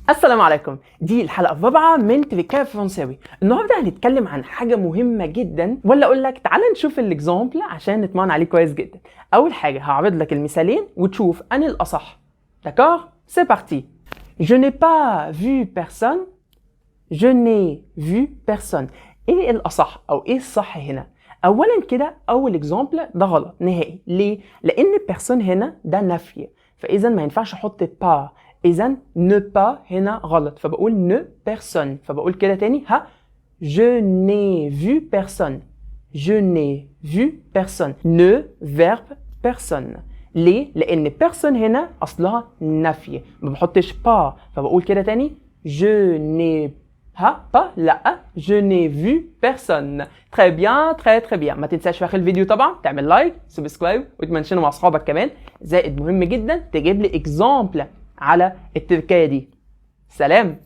السلام عليكم. دي الحلقة الرابعة من تريكات فرنساوي. النهارده هنتكلم عن حاجة مهمة جدا، ولا اقول لك تعال نشوف الاكزامبل عشان نطمن عليه كويس جدا. اول حاجة هعرض لك المثالين وتشوف انهي الاصح. داكور؟ سي بارتي. Je n'ai pas vu personne. Je n'ai vu personne. ايه الاصح او ايه الصح هنا؟ اولا كده اول اكزامبل ده غلط نهائي. ليه؟ لان بيرسون هنا ده نفي، فاذا ما ينفعش احط با. اذا ne pas هنا غلط، فبقول ne personne. فبقول كده تاني ها. Je n'ai vu personne. Je n'ai vu personne. Ne verbe personne. ليه؟ لأن personne هنا أصلها نفي، ما بحطش pas. فبقول كده تاني je n'ai pas لا je n'ai vu personne. très bien très très bien. ما تنساش في آخر الفيديو طبعا تعمل لايك سبسكرايب وتمنشنه مع أصحابك كمان. زائد مهم جدا تجيب لي اكزامبل على التركية دي. سلام.